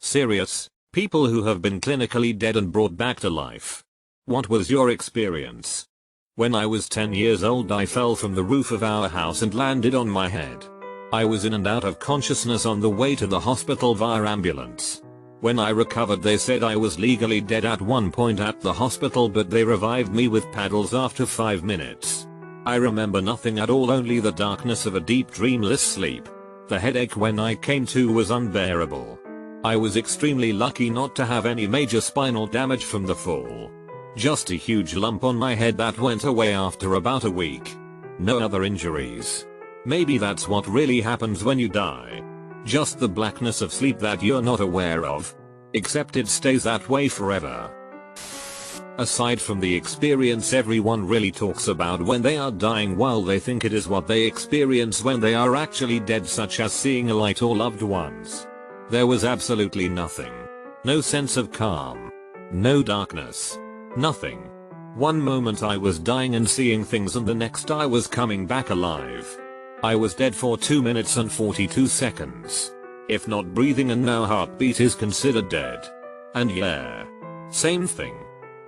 Serious, people who have been clinically dead and brought back to life. What was your experience? When I was 10 years old, I fell from the roof of our house and landed on my head. I was in and out of consciousness on the way to the hospital via ambulance. When I recovered, they said I was legally dead at one point at the hospital, but they revived me with paddles after 5 minutes. I remember nothing at all, only the darkness of a deep dreamless sleep. The headache when I came to was unbearable. I was extremely lucky not to have any major spinal damage from the fall. Just a huge lump on my head that went away after about a week. No other injuries. Maybe that's what really happens when you die. Just the blackness of sleep that you're not aware of. Except it stays that way forever. Aside from the experience everyone really talks about when they are dying, while they think it is what they experience when they are actually dead, such as seeing a light or loved ones. There was absolutely nothing. No sense of calm. No darkness. Nothing. One moment I was dying and seeing things, and the next I was coming back alive. I was dead for 2 minutes and 42 seconds. If not breathing and no heartbeat is considered dead. And yeah. Same thing.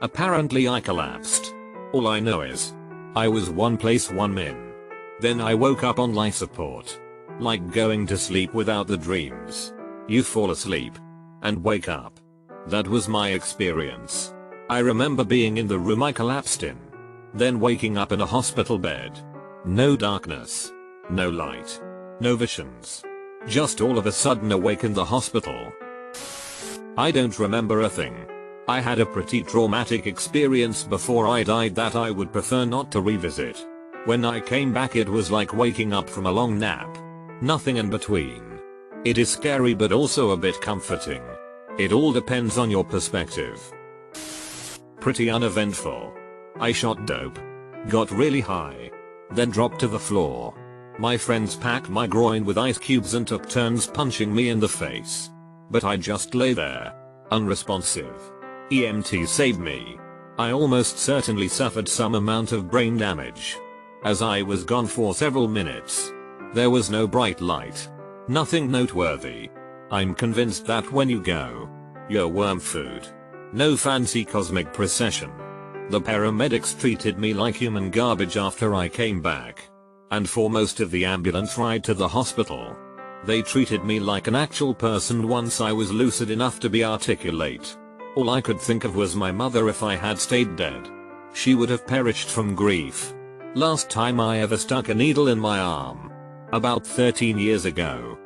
Apparently I collapsed. All I know is I was one place 1 min. Then I woke up on life support. Like going to sleep without the dreams. You fall asleep and wake up. That was my experience. I remember being in the room I collapsed in. Then waking up in a hospital bed. No darkness. No light. No visions. Just all of a sudden awake in the hospital. I don't remember a thing. I had a pretty traumatic experience before I died that I would prefer not to revisit. When I came back, it was like waking up from a long nap. Nothing in between. It is scary but also a bit comforting. It all depends on your perspective. Pretty uneventful. I shot dope. Got really high. Then dropped to the floor. My friends packed my groin with ice cubes and took turns punching me in the face. But I just lay there. Unresponsive. EMT saved me. I almost certainly suffered some amount of brain damage. As I was gone for several minutes. There was no bright light. Nothing noteworthy. I'm convinced that when you go, you're worm food. No fancy cosmic procession. The paramedics treated me like human garbage after I came back. And for most of the ambulance ride to the hospital, they treated me like an actual person once I was lucid enough to be articulate. All I could think of was my mother. If I had stayed dead, she would have perished from grief. Last time I ever stuck a needle in my arm. About 13 years ago.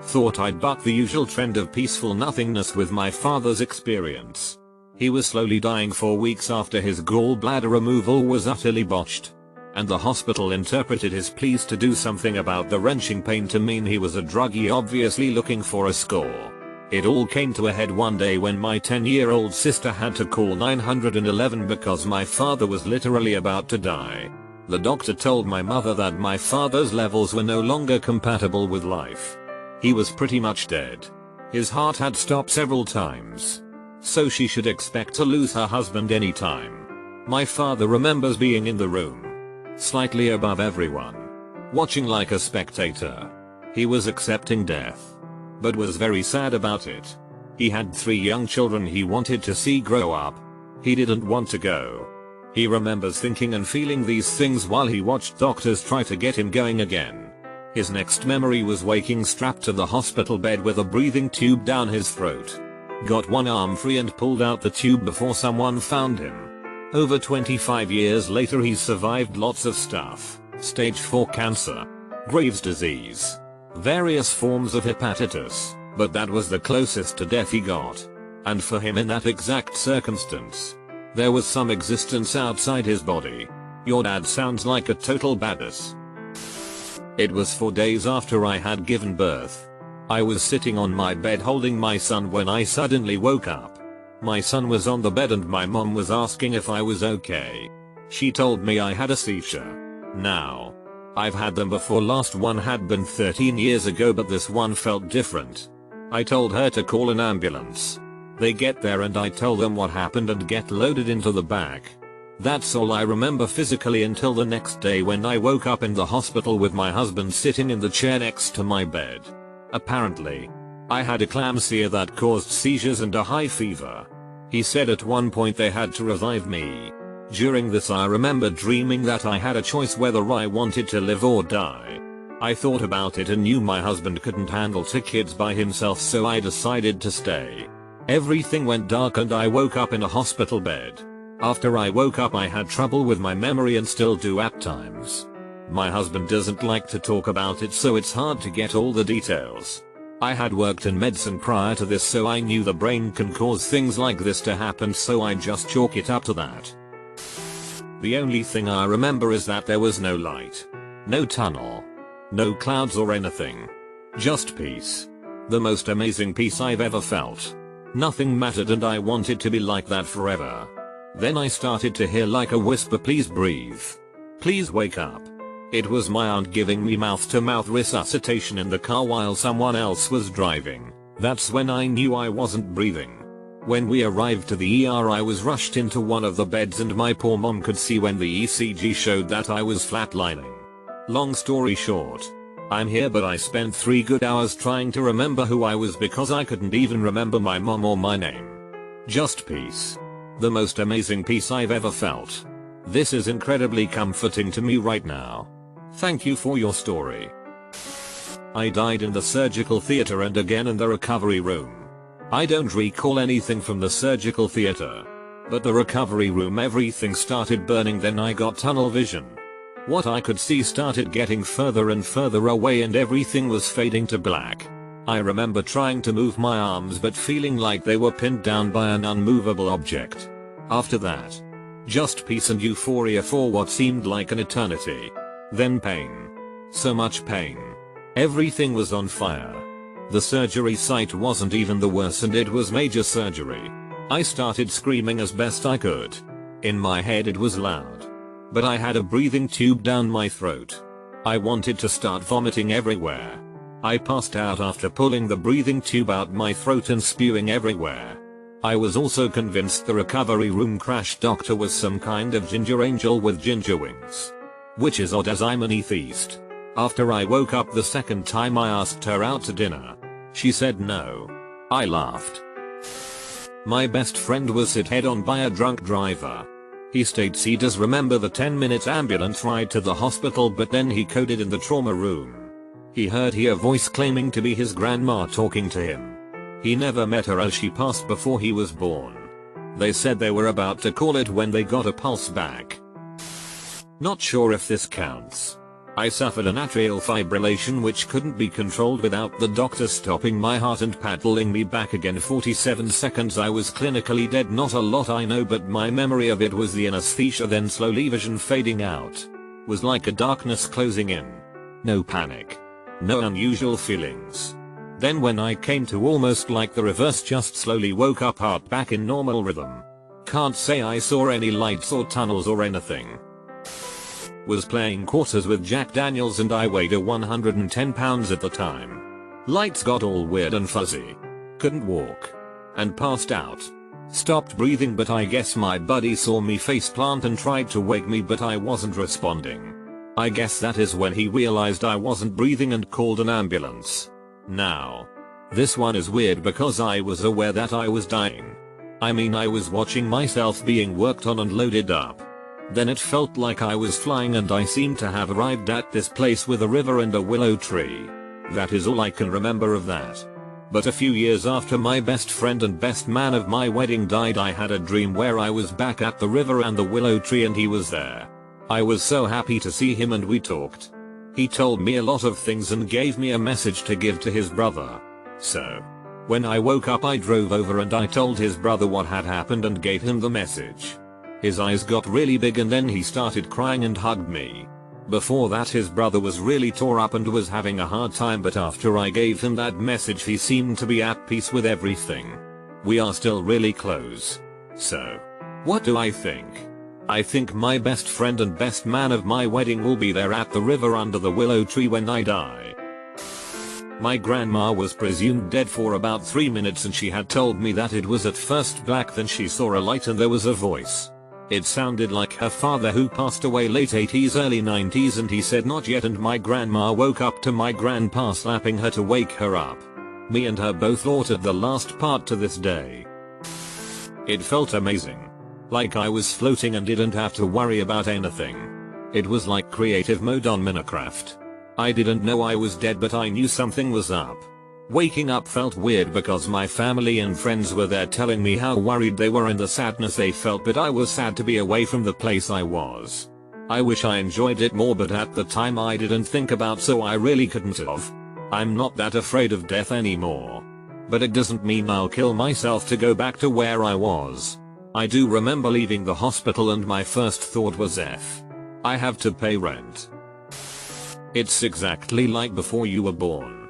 Thought I'd buck the usual trend of peaceful nothingness with my father's experience. He was slowly dying for weeks after his gallbladder removal was utterly botched. And the hospital interpreted his pleas to do something about the wrenching pain to mean he was a druggie, obviously looking for a score. It all came to a head one day when my 10-year-old sister had to call 911 because my father was literally about to die. The doctor told my mother that my father's levels were no longer compatible with life. He was pretty much dead. His heart had stopped several times. So she should expect to lose her husband anytime. My father remembers being in the room, slightly above everyone, watching like a spectator. He was accepting death, but was very sad about it. He had 3 young children he wanted to see grow up. He didn't want to go. He remembers thinking and feeling these things while he watched doctors try to get him going again. His next memory was waking strapped to the hospital bed with a breathing tube down his throat. Got one arm free and pulled out the tube before someone found him. Over 25 years later, he's survived lots of stuff. Stage 4 cancer, Graves' disease, various forms of hepatitis, but that was the closest to death he got. And for him, in that exact circumstance, there was some existence outside his body. Your dad sounds like a total badass. It was 4 days after I had given birth. I was sitting on my bed holding my son when I suddenly woke up. My son was on the bed and my mom was asking if I was okay. She told me I had a seizure. Now, I've had them before. Last one had been 13 years ago, but this one felt different. I told her to call an ambulance. They get there and I tell them what happened and get loaded into the back. That's all I remember physically until the next day when I woke up in the hospital with my husband sitting in the chair next to my bed. Apparently, I had eclampsia that caused seizures and a high fever. He said at one point they had to revive me. During this I remember dreaming that I had a choice whether I wanted to live or die. I thought about it and knew my husband couldn't handle 2 kids by himself, so I decided to stay. Everything went dark and I woke up in a hospital bed. After I woke up I had trouble with my memory and still do at times. My husband doesn't like to talk about it, so it's hard to get all the details. I had worked in medicine prior to this, so I knew the brain can cause things like this to happen, so I just chalk it up to that. The only thing I remember is that there was no light, no tunnel, no clouds or anything. Just peace. The most amazing peace I've ever felt. Nothing mattered and I wanted to be like that forever. Then I started to hear like a whisper, "Please breathe. Please wake up." It was my aunt giving me mouth-to-mouth resuscitation in the car while someone else was driving. That's when I knew I wasn't breathing. When we arrived to the ER I was rushed into one of the beds and my poor mom could see when the ECG showed that I was flatlining. Long story short, I'm here, but I spent 3 good hours trying to remember who I was because I couldn't even remember my mom or my name. Just peace. The most amazing peace I've ever felt. This is incredibly comforting to me right now. Thank you for your story. I died in the surgical theater and again in the recovery room. I don't recall anything from the surgical theater. But the recovery room, everything started burning, then I got tunnel vision. What I could see started getting further and further away and everything was fading to black. I remember trying to move my arms but feeling like they were pinned down by an unmovable object. After that, just peace and euphoria for what seemed like an eternity. Then pain. So much pain. Everything was on fire. The surgery site wasn't even the worst and it was major surgery. I started screaming as best I could. In my head it was loud. But I had a breathing tube down my throat. I wanted to start vomiting everywhere. I passed out after pulling the breathing tube out my throat and spewing everywhere. I was also convinced the recovery room crash doctor was some kind of ginger angel with ginger wings. Which is odd as I'm an atheist. After I woke up the second time I asked her out to dinner. She said no. I laughed. My best friend was hit head on by a drunk driver. He states he does remember the 10-minute ambulance ride to the hospital, but then he coded in the trauma room. He heard her voice claiming to be his grandma talking to him. He never met her as she passed before he was born. They said they were about to call it when they got a pulse back. Not sure if this counts. I suffered an atrial fibrillation which couldn't be controlled without the doctor stopping my heart and paddling me back again. 47 seconds I was clinically dead. Not a lot I know, but my memory of it was the anesthesia, then slowly vision fading out. Was like a darkness closing in. No panic. No unusual feelings. Then when I came to, almost like the reverse, just slowly woke up, heart back in normal rhythm. Can't say I saw any lights or tunnels or anything. Was playing quarters with Jack Daniels and I weighed 110 pounds at the time. Lights got all weird and fuzzy. Couldn't walk. And passed out. Stopped breathing, but I guess my buddy saw me faceplant and tried to wake me, but I wasn't responding. I guess that is when he realized I wasn't breathing and called an ambulance. Now, this one is weird because I was aware that I was dying. I mean, I was watching myself being worked on and loaded up. Then it felt like I was flying and I seemed to have arrived at this place with a river and a willow tree. That is all I can remember of that. But a few years after my best friend and best man of my wedding died, I had a dream where I was back at the river and the willow tree and he was there. I was so happy to see him and we talked. He told me a lot of things and gave me a message to give to his brother. So, when I woke up I drove over and I told his brother what had happened and gave him the message. His eyes got really big and then he started crying and hugged me. Before that his brother was really tore up and was having a hard time, but after I gave him that message he seemed to be at peace with everything. We are still really close. So, what do I think? I think my best friend and best man of my wedding will be there at the river under the willow tree when I die. My grandma was presumed dead for about 3 minutes and she had told me that it was at first black, then she saw a light and there was a voice. It sounded like her father, who passed away late 80s early 90s, and he said not yet, and my grandma woke up to my grandpa slapping her to wake her up. Me and her both thought at the last part to this day. It felt amazing. Like I was floating and didn't have to worry about anything. It was like creative mode on Minecraft. I didn't know I was dead, but I knew something was up. Waking up felt weird because my family and friends were there telling me how worried they were and the sadness they felt, but I was sad to be away from the place I was. I wish I enjoyed it more, but at the time I didn't think about, so I really couldn't have. I'm not that afraid of death anymore. But it doesn't mean I'll kill myself to go back to where I was. I do remember leaving the hospital and my first thought was I have to pay rent. It's exactly like before you were born.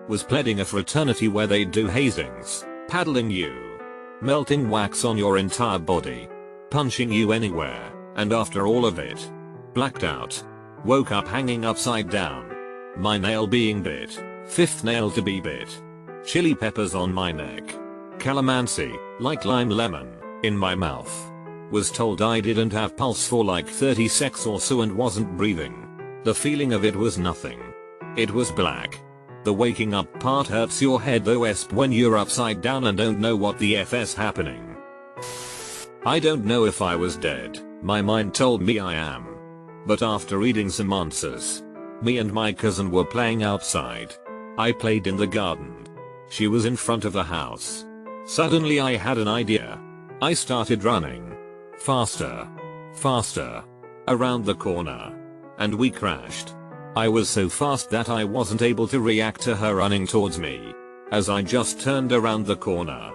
Was pleading a fraternity where they do hazings, paddling you, melting wax on your entire body, punching you anywhere, and after all of it, blacked out. Woke up hanging upside down. My nail being bit, fifth nail to be bit. Chili peppers on my neck. Calamansi, like lime lemon, in my mouth. Was told I didn't have pulse for like 30 seconds or so and wasn't breathing. The feeling of it was nothing. It was black. The waking up part hurts your head though, when you're upside down and don't know what the FS happening. I don't know if I was dead, my mind told me I am. But after reading some answers, me and my cousin were playing outside. I played in the garden. She was in front of the house. Suddenly I had an idea. I started running. Faster. Faster. Around the corner. And we crashed. I was so fast that I wasn't able to react to her running towards me. As I just turned around the corner,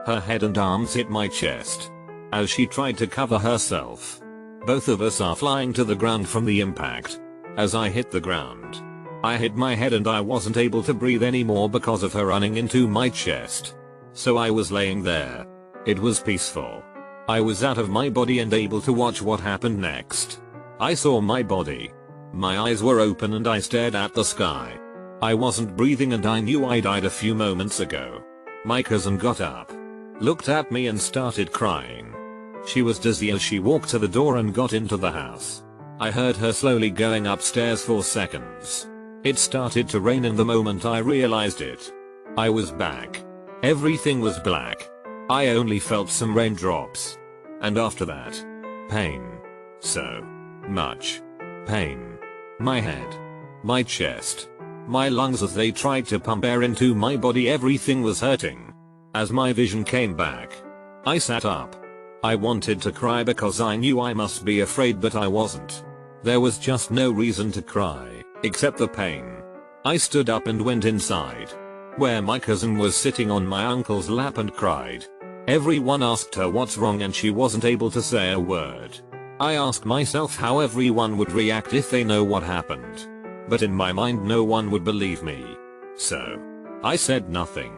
her head and arms hit my chest. As she tried to cover herself. Both of us are flying to the ground from the impact. As I hit the ground, I hit my head and I wasn't able to breathe anymore because of her running into my chest. So I was laying there. It was peaceful. I was out of my body and able to watch what happened next. I saw my body. My eyes were open and I stared at the sky. I wasn't breathing and I knew I died a few moments ago. My cousin got up, looked at me and started crying. She was dizzy as she walked to the door and got into the house. I heard her slowly going upstairs for seconds. It started to rain and the moment I realized it, I was back. Everything was black. I only felt some raindrops. And after that, pain. So much pain. My head, my chest, my lungs as they tried to pump air into my body, everything was hurting. As my vision came back, I sat up. I wanted to cry because I knew I must be afraid, but I wasn't. There was just no reason to cry, except the pain. I stood up and went inside, where my cousin was sitting on my uncle's lap and cried. Everyone asked her what's wrong and she wasn't able to say a word. I asked myself how everyone would react if they know what happened. But in my mind no one would believe me. So I said nothing.